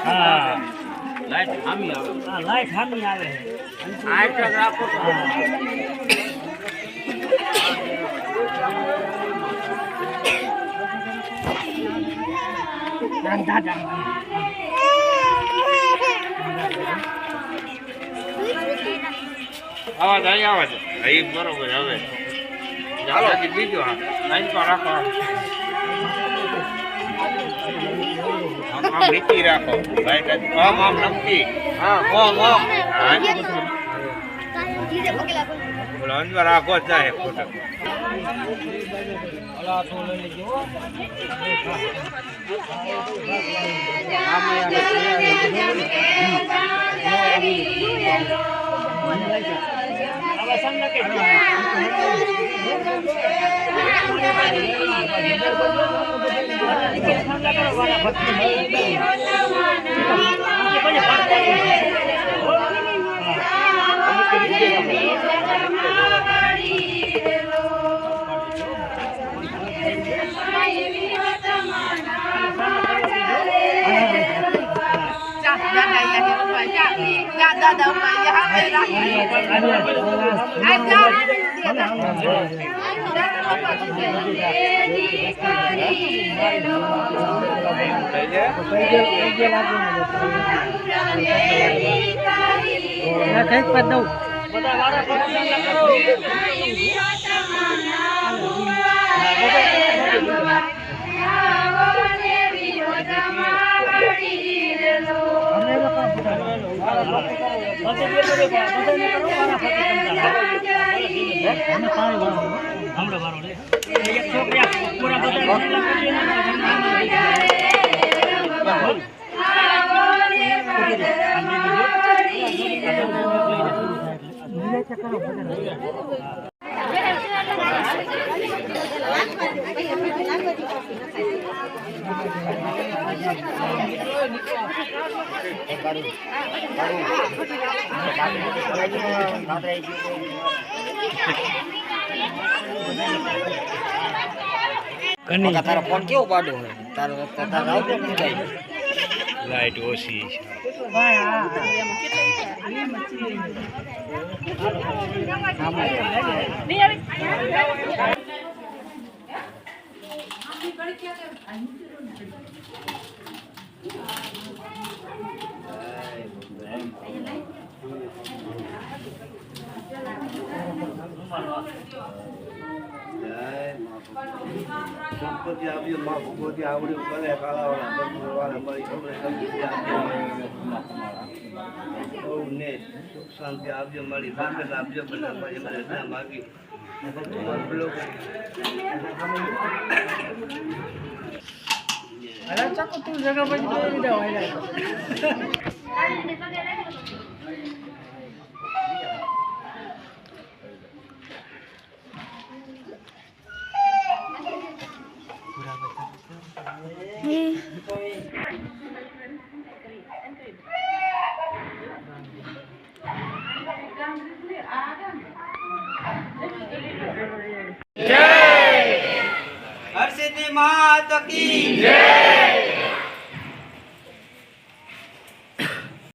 હા લાઈટ ખામી આવે. હા લાઈટ ખામી આવે આઠ રાખો તો આવાજ અહીં આવે છે અહીં બરોબર હવે ચાલો બીજો હા લાઈન તો રાખો આમ નીચી રાખો લાઈટ આમ આમ નમતી હા ઓમ ઓમ બોલો અંદર રાખો જાય ફોટો અલા તો લઈ લેજો તારા ફોન કેવો પાડો હોય તારો આવતો નથી લાઈટ ઓછી સંપત્તિ આવ્યો માં ભગવતી આવડ્યું કરે કાળાવાળા મારી ખબર ને સુખ શાંતિ આપજો મારી બરકત આપજો બધા મારી માગી ચાકો તું જગા हर सिद्धि माता की जय।